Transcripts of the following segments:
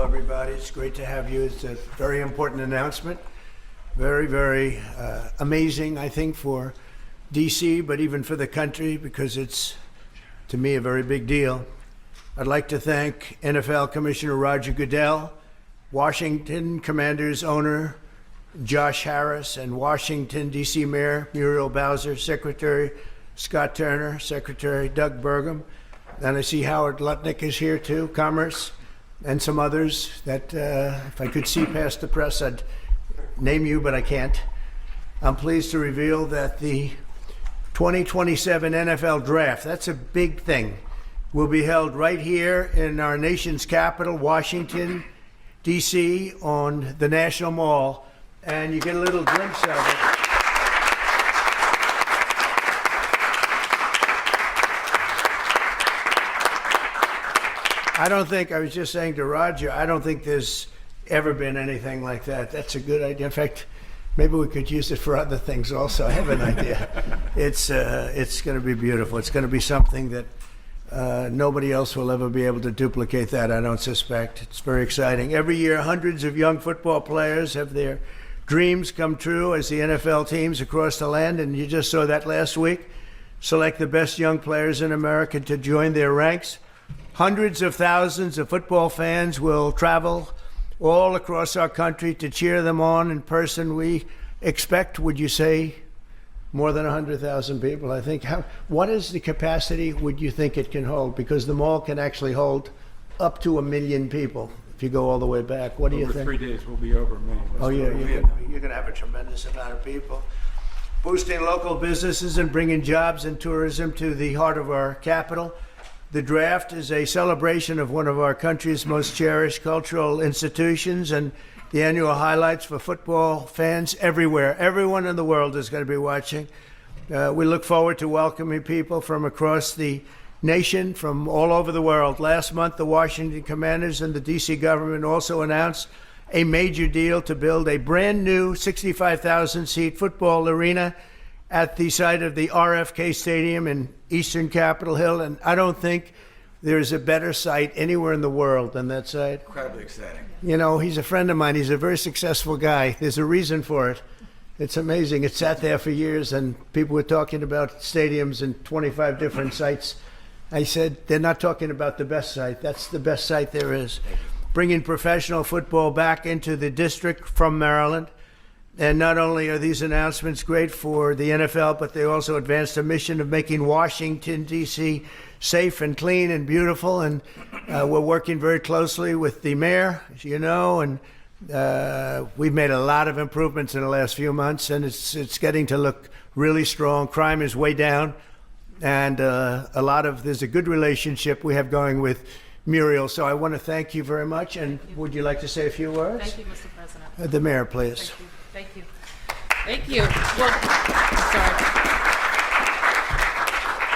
everybody. It's great to have you. It's a very important announcement. Very, very amazing, I think, for D.C., but even for the country, because it's, to me, a very big deal. I'd like to thank NFL Commissioner Roger Goodell, Washington Commanders owner Josh Harris, and Washington D.C. Mayor Muriel Bowser, Secretary Scott Turner, Secretary Doug Burgum, and I see Howard Lutnick is here too, Commerce, and some others that if I could see past the press, I'd name you, but I can't. I'm pleased to reveal that the 2027 NFL Draft, that's a big thing, will be held right here in our nation's capital, Washington, D.C., on the National Mall, and you get a little glimpse of it. I was just saying to Roger, I don't think there's ever been anything like that. That's a good idea. In fact, maybe we could use it for other things also. I have an idea. It's going to be beautiful. It's going to be something that nobody else will ever be able to duplicate that, I don't suspect. It's very exciting. Every year, hundreds of young football players have their dreams come true as the NFL teams across the land, and you just saw that last week. Select the best young players in America to join their ranks. Hundreds of thousands of football fans will travel all across our country to cheer them on in person. We expect, would you say, more than 100,000 people, I think. What is the capacity would you think it can hold? Because the mall can actually hold up to 1 million people if you go all the way back. What do you think? Over 3 days, we'll be over 1 million. Oh, yeah, you're going to have a tremendous amount of people. Boosting local businesses and bringing jobs and tourism to the heart of our capital. The draft is a celebration of one of our country's most cherished cultural institutions and the annual highlights for football fans everywhere. Everyone in the world is going to be watching. We look forward to welcoming people from across the nation, from all over the world. Last month, the Washington Commanders and the D.C. government also announced a major deal to build a brand new 65,000-seat football arena at the site of the RFK Stadium in eastern Capitol Hill, and I don't think there's a better site anywhere in the world than that site. Incredibly exciting. You know, he's a friend of mine. He's a very successful guy. There's a reason for it. It's amazing. It sat there for years, and people were talking about stadiums in 25 different sites. I said, they're not talking about the best site. That's the best site there is. Bringing professional football back into the district from Maryland. And not only are these announcements great for the NFL, but they also advance the mission of making Washington, D.C. safe and clean and beautiful. And we're working very closely with the mayor, as you know, and we've made a lot of improvements in the last few months, and it's getting to look really strong. Crime is way down, and there's a good relationship we have going with Muriel. So I want to thank you very much. And would you like to say a few words? Thank you, Mr. President. The mayor, please. Thank you. Thank you.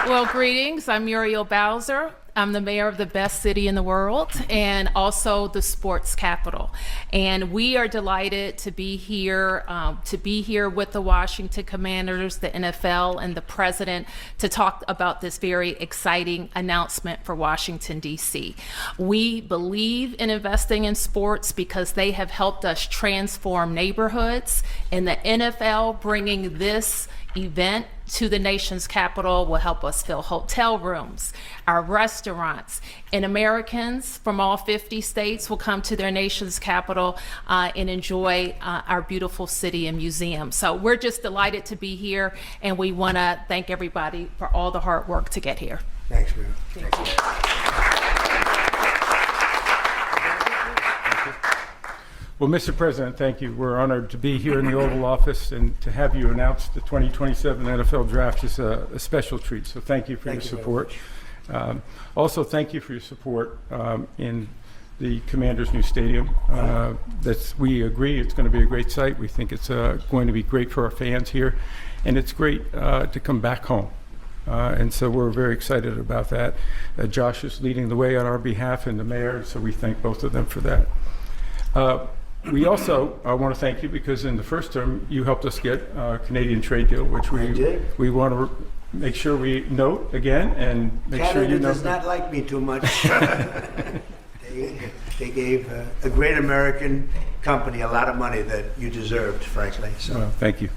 Well, greetings. I'm Muriel Bowser. I'm the mayor of the best city in the world and also the sports capital. And we are delighted to be here with the Washington Commanders, the NFL, and the president to talk about this very exciting announcement for Washington, D.C. We believe in investing in sports because they have helped us transform neighborhoods, and the NFL bringing this event to the nation's capital will help us fill hotel rooms, our restaurants, and Americans from all 50 states will come to their nation's capital and enjoy our beautiful city and museum. So we're just delighted to be here, and we want to thank everybody for all the hard work to get here. Thanks, Mayor. Thank you. Well, Mr. President, thank you. We're honored to be here in the Oval Office, and to have you announce the 2027 NFL Draft is a special treat. So thank you for your support. Also, thank you for your support in the Commander's new stadium. We agree it's going to be a great site. We think it's going to be great for our fans here, and it's great to come back home. And so we're very excited about that. Josh is leading the way on our behalf, and the mayor, so we thank both of them for that. We also want to thank you because in the first term you helped us get a Canadian trade deal, which we want to make sure we note again and make sure you know. Canada does not like me too much. They gave a great American company a lot of money that you deserved, frankly. So Well, thank you.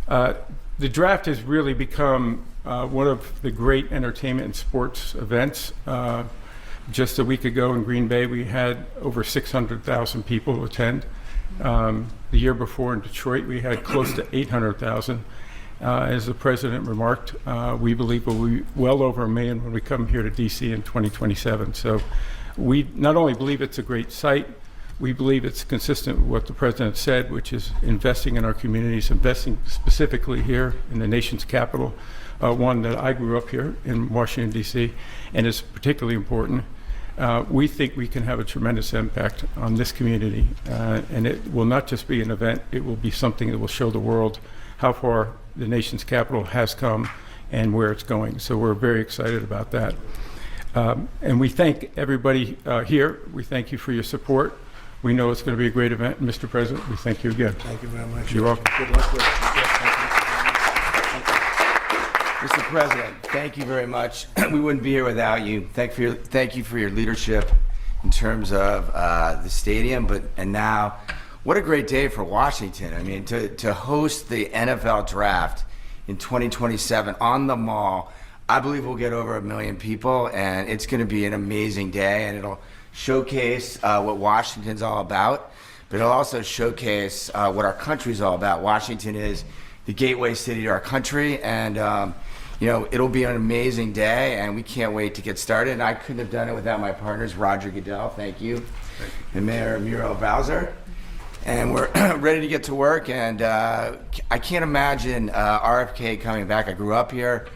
The draft has really become one of the great entertainment and sports events. Just a week ago in Green Bay, we had over 600,000 people attend. The year before in Detroit, we had close to 800,000. As the president remarked, we believe we'll be well over 1 million when we come here to D.C. in 2027. So we not only believe it's a great site, we believe it's consistent with what the president said, which is investing in our communities, investing specifically here in the nation's capital, one that I grew up here in Washington, D.C., and is particularly important. We think we can have a tremendous impact on this community, and it will not just be an event, it will be something that will show the world how far the nation's capital has come and where it's going. So we're very excited about that. And we thank everybody here. We thank you for your support. We know it's going to be a great event. Mr. President, we thank you again. thank you very much. You're welcome. Good luck with it. Mr. President, thank you very much. We wouldn't be here without you. Thank you for your leadership in terms of the stadium, and now, what a great day for Washington. I mean, to host the NFL draft in 2027 on the Mall. I believe we'll get over 1 million people, and it's going to be an amazing day, and it'll showcase what Washington's all about, but it'll also showcase what our country's all about. Washington is the gateway city to our country, and it'll be an amazing day, and we can't wait to get started. And I couldn't have done it without my partners, Roger Goodell, thank you, and Mayor Muriel Bowser. And we're ready to get to work, and I can't imagine RFK coming back. I grew up here.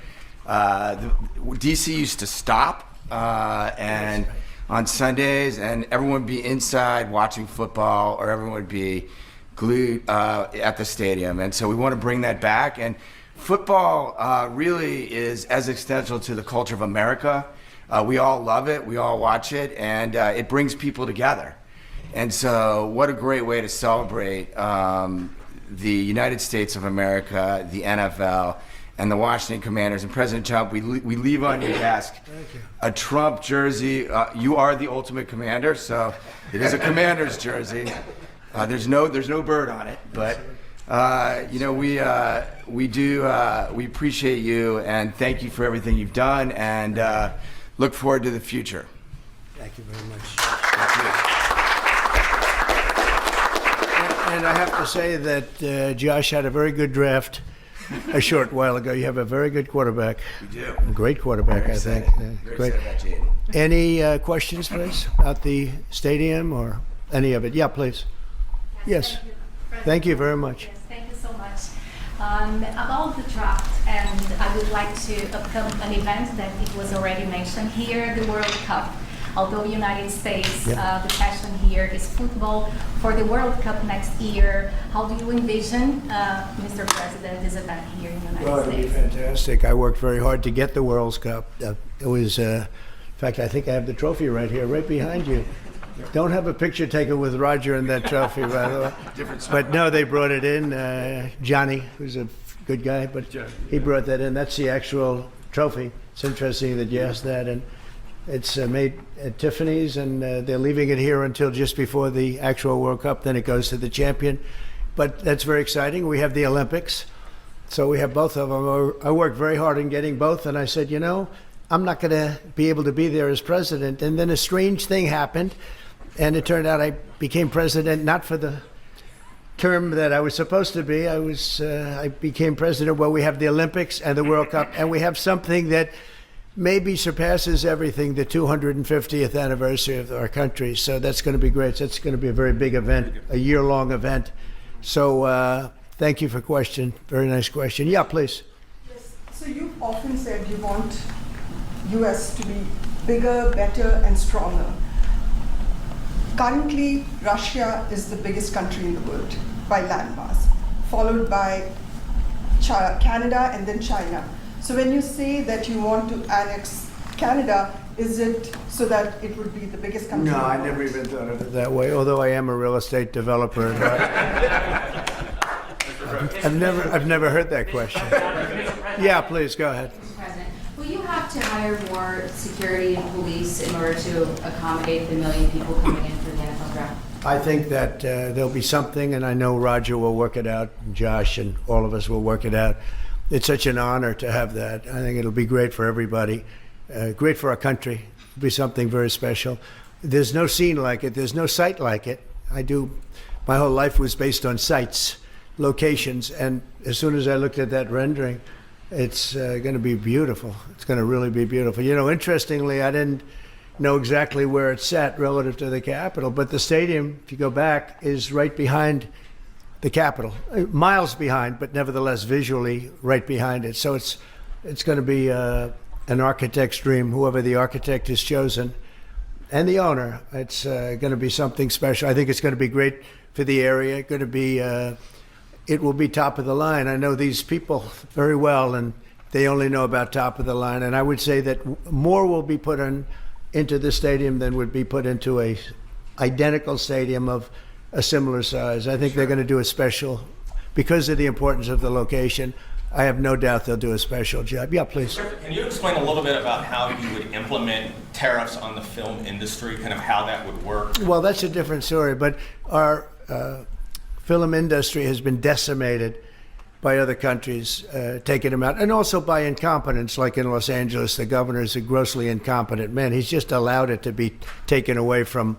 DC used to stop and on Sundays, and everyone would be inside watching football, or everyone would be glued at the stadium. And so we want to bring that back. And football really is as essential to the culture of America. We all love it. We all watch it, and it brings people together. And so what a great way to celebrate the United States of America, the NFL, and the Washington Commanders. And President Trump, we leave on your desk a Trump jersey. You are the ultimate commander, so it is a Commander's jersey. There's no bird on it, but we appreciate you, and thank you for everything you've done, and look forward to the future. Thank you very much. Thank you. And I have to say that Josh had a very good draft a short while ago. You have a very good quarterback. We do. A great quarterback, I think. Very Great. excited about Jaden. Any questions, please, about the stadium or any of it? Yeah, please. Yes. Thank you very much. Yes, thank you so much. About the draft, and I would like to upcome an event that it was already mentioned here, the World Cup. Although United States, the passion here is football. For the World Cup next year, how do you envision, Mr. President, this event here in the United Well, it'll be States? fantastic. I worked very hard to get the World Cup. It was, in fact, I think I have the trophy right here, right behind you. Don't have a picture taken with Roger and that trophy, by the way. But no, they brought it in. Johnny, who's a good guy, but he brought that in. That's the actual trophy. It's interesting that you asked that. And it's made at Tiffany's, and they're leaving it here until just before the actual World Cup. Then it goes to the champion. But that's very exciting. We have the Olympics. So we have both of them. I worked very hard in getting both, and I said, I'm not going to be able to be there as president. And then a strange thing happened, and it turned out I became president not for the term that I was supposed to be. I became president while we have the Olympics and the World Cup, and we have something that maybe surpasses everything, the 250th anniversary of our country. So that's going to be great. That's going to be a very big event, a year-long event. So thank you for the question. Very nice question. Yeah, please. Yes. So you've often said you want U.S. to be bigger, better, and stronger. Currently, Russia is the biggest country in the world by landmass, followed by Canada and then China. So when you say that you want to annex Canada, is it so that it would be the biggest country? No, in the I world? never even thought of it that way, although I am a real estate developer. I've never heard that question. Yeah, please, go ahead. Mr. President, will you have have to hire more security and police in order to accommodate the million people coming in for the NFL draft? I think that there'll be something, and I know Roger will work it out, and Josh and all of us will work it out. It's such an honor to have that. I think it'll be great for everybody, great for our country. It'll be something very special. There's no scene like it. There's no site like it. My whole life was based on sites, locations, and as soon as I looked at that rendering, it's going to be beautiful. It's going to really be beautiful. You know, interestingly, I didn't know exactly where it's at relative to the Capitol, but the stadium, if you go back, is right behind the Capitol, miles behind, but nevertheless visually right behind it. So it's going to be an architect's dream, whoever the architect is chosen, and the owner. It's going to be something special. I think it's going to be great for the area. Going to be, it will be top of the line. I know these people very well, and they only know about top of the line. And I would say that more will be put into the stadium than would be put into a identical stadium of a similar size. I think they're going to do a special, because of the importance of the location. I have no doubt they'll do a special job. Yeah, please. Can you explain a little bit about how you would implement tariffs on the film industry, kind of how that would work? Well, that's a different story, but our film industry has been decimated by other countries taking them out, and also by incompetence, like in Los Angeles. The governor is a grossly incompetent man. He's just allowed it to be taken away from,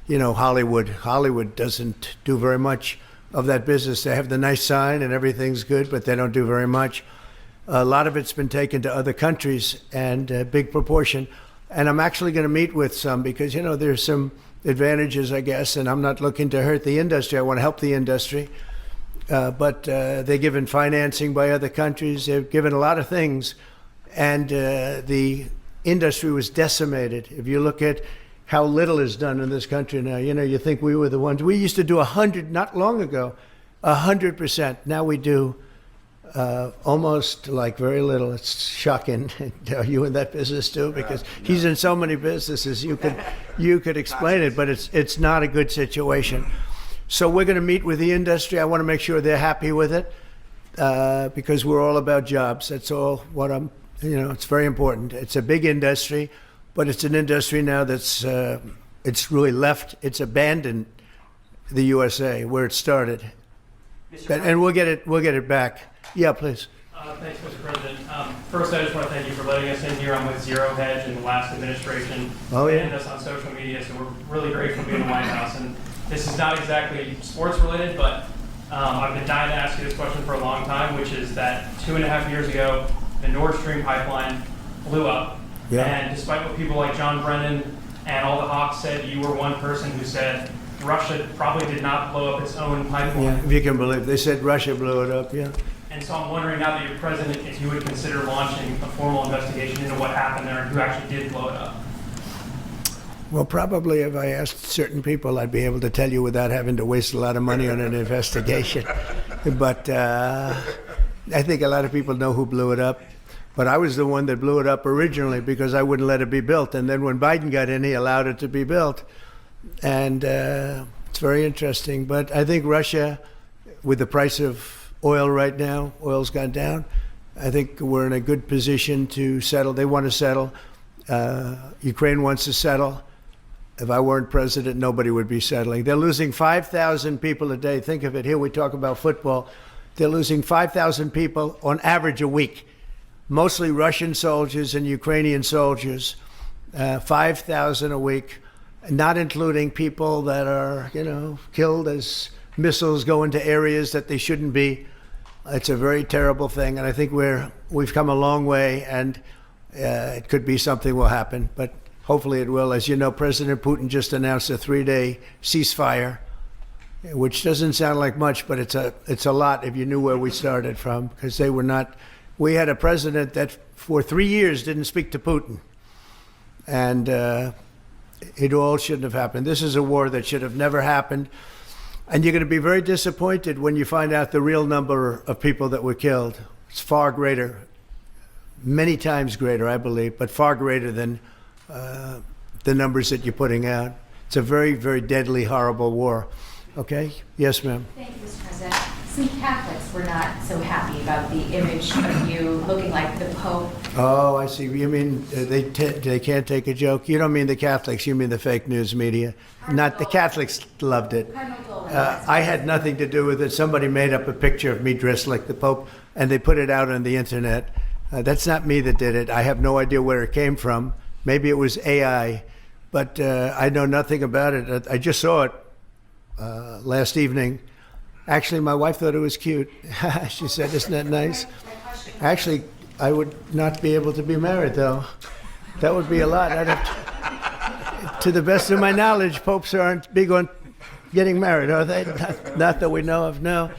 Hollywood. Hollywood doesn't do very much of that business. They have the nice sign and everything's good, but they don't do very much. A lot of it's been taken to other countries, and a big proportion. And I'm actually going to meet with some because, there's some advantages, I guess, and I'm not looking to hurt the industry. I want to help the industry. But they're given financing by other countries. They're given a lot of things. And the industry was decimated. If you look at how little is done in this country now, you think we were the ones. We used to do 100, not long ago, 100%. Now we do almost like very little. It's shocking. Are you in that business too? Because he's in so many businesses. You could explain it, but it's not a good situation. So we're going to meet with the industry. I want to make sure they're happy with it because we're all about jobs. That's all what it's very important. It's a big industry, but it's an industry now that's it's really left. It's abandoned the USA where it started, and we'll get it back. Yeah, please. Thanks, Mr. President. First, I just want to thank you for letting us in here. I'm with Zero Hedge in the last administration. Oh, yeah. And us on social media, so we're really grateful to be in the White House. And this is not exactly sports related, but I've been dying to ask you this question for a long time, which is that 2.5 years ago, the Nord Stream pipeline blew up. Yeah. And despite what people like John Brennan and all the hawks said, you were one person who said Russia probably did not blow up its own pipeline. Yeah, if you can believe it. They said Russia blew it up, yeah. And so I'm wondering, now that you're president, if you would consider launching a formal investigation into what happened there and who actually did blow it up. Well, probably if I asked certain people, I'd be able to tell you without having to waste a lot of money on an investigation. But I think a lot of people know who blew it up. But I was the one that blew it up originally because I wouldn't let it be built. And then when Biden got in, he allowed it to be built. And it's very interesting. But I think Russia, with the price of oil right now, oil's gone down. I think we're in a good position to settle. They want to settle. Ukraine wants to settle. If I weren't president, nobody would be settling. They're losing 5,000 people a day. Think of it. Here we talk about football. They're losing 5,000 people on average a week, mostly Russian soldiers and Ukrainian soldiers, 5,000 a week, not including people that are, killed as missiles go into areas that they shouldn't be. It's a very terrible thing, and I think we've come a long way, and it could be something will happen, but hopefully it will. As you know, President Putin just announced a 3-day ceasefire, which doesn't sound like much, but it's a lot if you knew where we started from, because they were not. We had a president that for 3 years didn't speak to Putin, and it all shouldn't have happened. This is a war that should have never happened. And you're going to be very disappointed when you find out the real number of people that were killed. It's far greater, many times greater, I believe, but far greater than the numbers that you're putting out. It's a very, very deadly, horrible war. Okay? Yes, ma'am. Thank you, Mr. President. some Catholics were not so happy about the image of you looking like the Pope. Oh, I see. You mean they can't take a joke? You don't mean the Catholics. You mean the fake news media. Not the Catholics loved it. I had nothing to do with it. Somebody made up a picture of me dressed like the Pope, and they put it out on the internet. That's not me that did it. I have no idea where it came from. Maybe it was AI, but I know nothing about it. I just saw it last evening. Actually, my wife thought it was cute. She said, "Isn't that nice?" Actually, I would not be able to be married, though. That would be a lot. I'd have to the best of my knowledge, popes aren't big on getting married, are they? Not that we know of. No.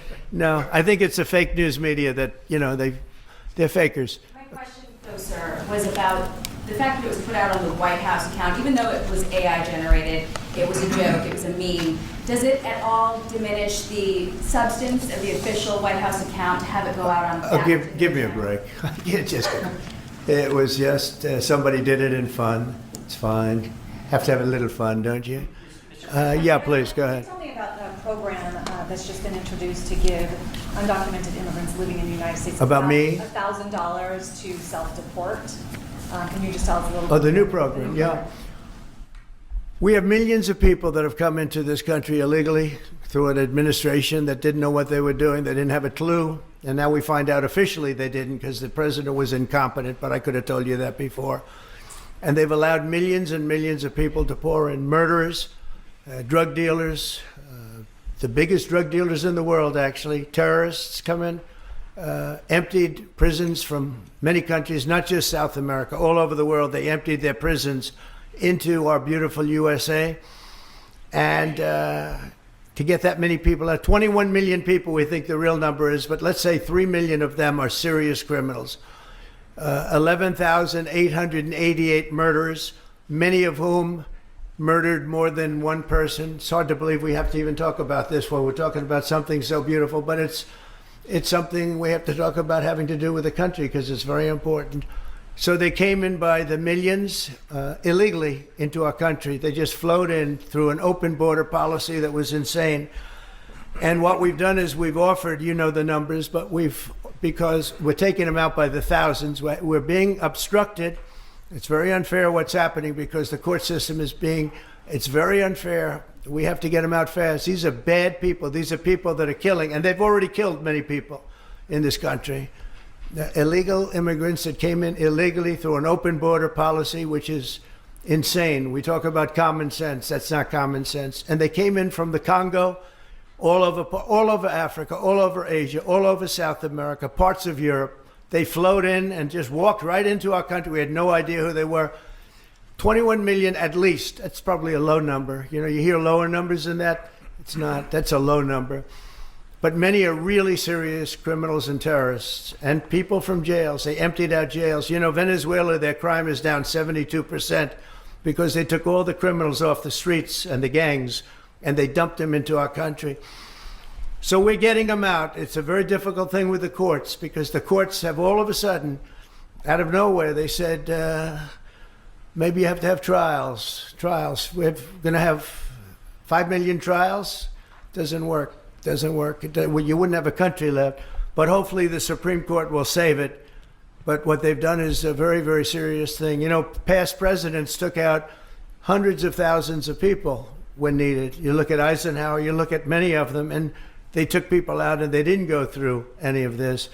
I think it's the fake news media that, they're fakers. My question, though, sir, was about the fact that it was put out on the White House account, even though it was AI generated, it was a joke, it was a meme. Does it at all diminish the substance of the official White House account to have it go out on Oh, give me a break. It was just somebody did it in fun. It's fine. Have to have a little fun, don't you? Yeah, please, go ahead. Tell me about the program that's just been introduced to give undocumented immigrants living in the United States About me? $1,000 to self-deport. Can you just tell us a little bit? Oh, the new program, yeah. We have millions of people that have come into this country illegally through an administration that didn't know what they were doing. They didn't have a clue. And now we find out officially they didn't because the president was incompetent, but I could have told you that before. And they've allowed millions and millions of people to pour in. Murderers, drug dealers, the biggest drug dealers in the world, actually, terrorists come in, emptied prisons from many countries, not just South America, all over the world. They emptied their prisons into our beautiful USA. And to get that many people out, 21 million people we think the real number is, but let's say 3 million of them are serious criminals. 11,888 murderers, many of whom murdered more than one person. It's hard to believe we have to even talk about this while we're talking about something so beautiful, but it's something we have to talk about having to do with the country because it's very important. So they came in by the millions illegally into our country. They just flowed in through an open border policy that was insane. And what we've done is we've offered, the numbers, but because we're taking them out by the thousands, we're being obstructed. It's very unfair what's happening because the court system it's very unfair. We have to get them out fast. These are bad people. These are people that are killing, and they've already killed many people in this country. The illegal immigrants that came in illegally through an open border policy, which is insane. We talk about common sense. That's not common sense. And they came in from the Congo, all over Africa, all over Asia, all over South America, parts of Europe. They flowed in and just walked right into our country. We had no idea who they were. 21 million at least. That's probably a low number. You hear lower numbers than that. It's not. That's a low number. But many are really serious criminals and terrorists and people from jails. They emptied out jails. Venezuela, their crime is down 72% because they took all the criminals off the streets and the gangs and they dumped them into our country. So we're getting them out. It's a very difficult thing with the courts because the courts have all of a sudden, out of nowhere, they said, maybe you have to have trials. We're going to have 5 million trials. Doesn't work. You wouldn't have a country left. But hopefully the Supreme Court will save it. But what they've done is a very, very serious thing. Past presidents took out hundreds of thousands of people when needed. You look at Eisenhower, you look at many of them, and they took people out and they didn't go through any of this.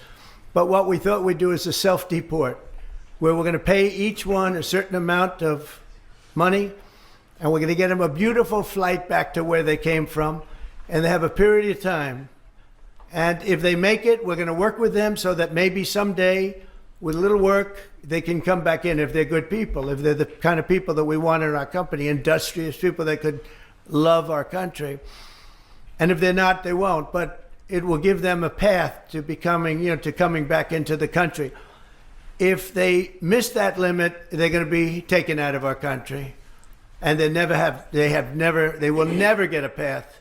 But what we thought we'd do is a self-deport, where we're going to pay each one a certain amount of money, and we're going to get them a beautiful flight back to where they came from, and they have a period of time. And if they make it, we're going to work with them so that maybe someday, with a little work, they can come back in if they're good people, if they're the kind of people that we want in our company, industrious people that could love our country. And if they're not, they won't. But it will give them a path to becoming, to coming back into the country. If they miss that limit, they're going to be taken out of our country. And they will never get a path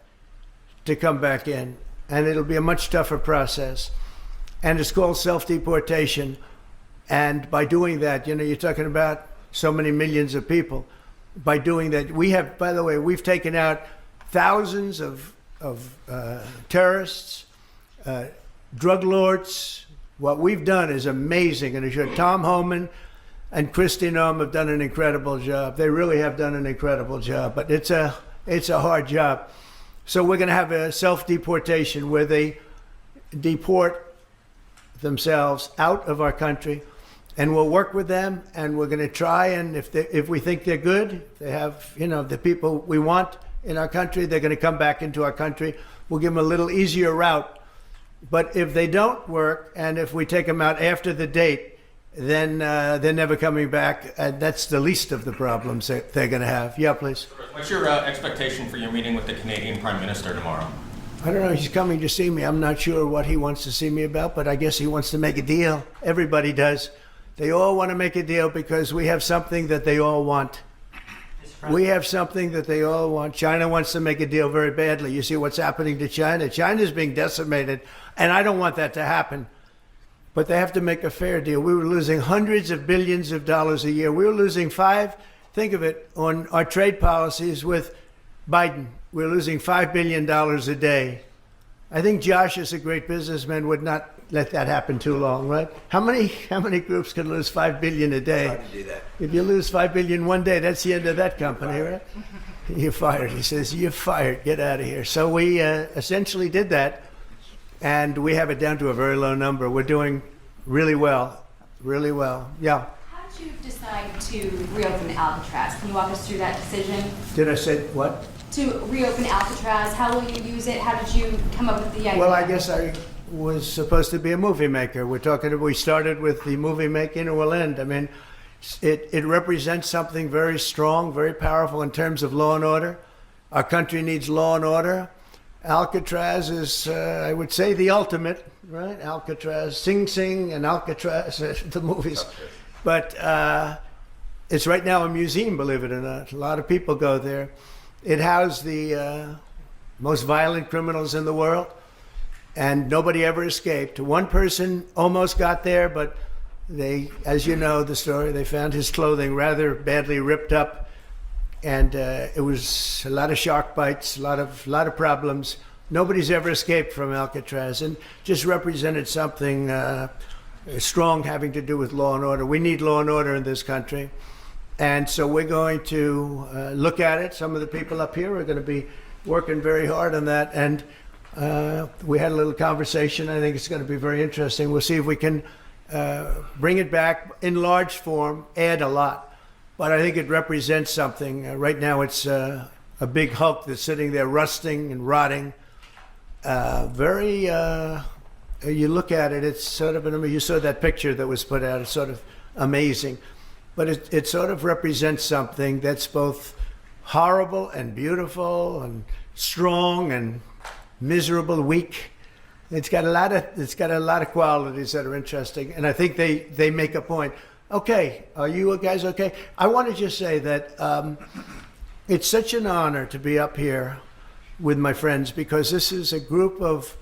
to come back in. And it'll be a much tougher process. And it's called self-deportation. And by doing that, you're talking about so many millions of people. By doing that, we've taken out thousands of terrorists, drug lords. What we've done is amazing, and I'm sure Tom Homan and Christy Noem have done an incredible job. They really have done an incredible job, but it's a hard job. So we're going to have a self-deportation where they deport themselves out of our country, and we'll work with them, and we're going to try, and if we think they're good, they have, the people we want in our country, they're going to come back into our country. We'll give them a little easier route. But if they don't work, and if we take them out after the date, then they're never coming back, and that's the least of the problems that they're going to have. Yeah, please. What's your expectation for your meeting with the Canadian Prime Minister tomorrow? I don't know. He's coming to see me. I'm not sure what he wants to see me about, but I guess he wants to make a deal. Everybody does. They all want to make a deal because we have something that they all want. We have something that they all want. China wants to make a deal very badly. You see what's happening to China. China's being decimated, and I don't want that to happen. But they have to make a fair deal. We were losing hundreds of billions of dollars a year. We were losing think of it, on our trade policies with Biden. We're losing $5 billion a day. I think Josh, as a great businessman, would not let that happen too long, right? How many groups can lose $5 billion a day? Hard to do that. If you lose $5 billion one day, that's the end of that company, right? You're fired. He says, "You're fired. Get out of here." So we essentially did that, and we have it down to a very low number. We're doing really well, really well. Yeah. How did you decide to reopen Alka-Trust? Can you walk us through that decision? Did I say what? To reopen Alka-Trust, how will you use it? How did you come up with the idea? Well, I guess I was supposed to be a movie maker. We started with the movie making, and we'll end. I mean, it represents something very strong, very powerful in terms of law and order. Our country needs law and order. Alcatraz is, I would say, the ultimate, right? Alcatraz, Sing Sing and Alcatraz, the movies. But it's right now a museum, believe it or not. A lot of people go there. It housed the most violent criminals in the world, and nobody ever escaped. One person almost got there, but they, as you know the story, they found his clothing rather badly ripped up, and it was a lot of shark bites, a lot of problems. Nobody's ever escaped from Alcatraz, and just represented something strong having to do with law and order. We need law and order in this country. And so we're going to look at it. Some of the people up here are going to be working very hard on that. And we had a little conversation. I think it's going to be very interesting. We'll see if we can bring it back in large form, add a lot. But I think it represents something. Right now it's a big hulk that's sitting there rusting and rotting. You look at it, it's sort of, you saw that picture that was put out. It's sort of amazing. But it sort of represents something that's both horrible and beautiful and strong and miserable, weak. It's got a lot of qualities that are interesting, and I think they make a point. Okay, are you guys okay? I want to just say that it's such an honor to be up here with my friends, because this is a group of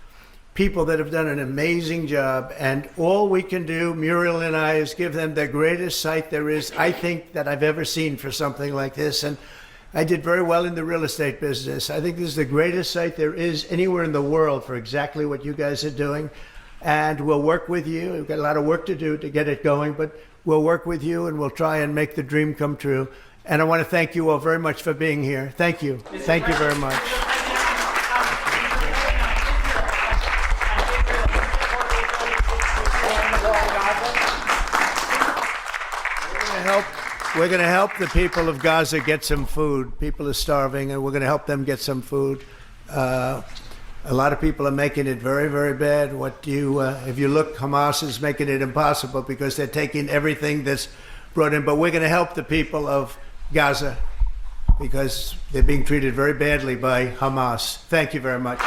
people that have done an amazing job, and all we can do, Muriel and I, is give them the greatest site there is, I think, that I've ever seen for something like this. And I did very well in the real estate business. I think this is the greatest site there is anywhere in the world for exactly what you guys are doing. And we'll work with you. We've got a lot of work to do to get it going, but we'll work with you, and we'll try and make the dream come true. And I want to thank you all very much for being here. Thank you. Thank you very much. We're going to help the people of Gaza get some food. People are starving, and we're going to help them get some food. A lot of people are making it very, very bad. If you look, Hamas is making it impossible because they're taking everything that's brought in. But we're going to help the people of Gaza because they're being treated very badly by Hamas. Thank you very much.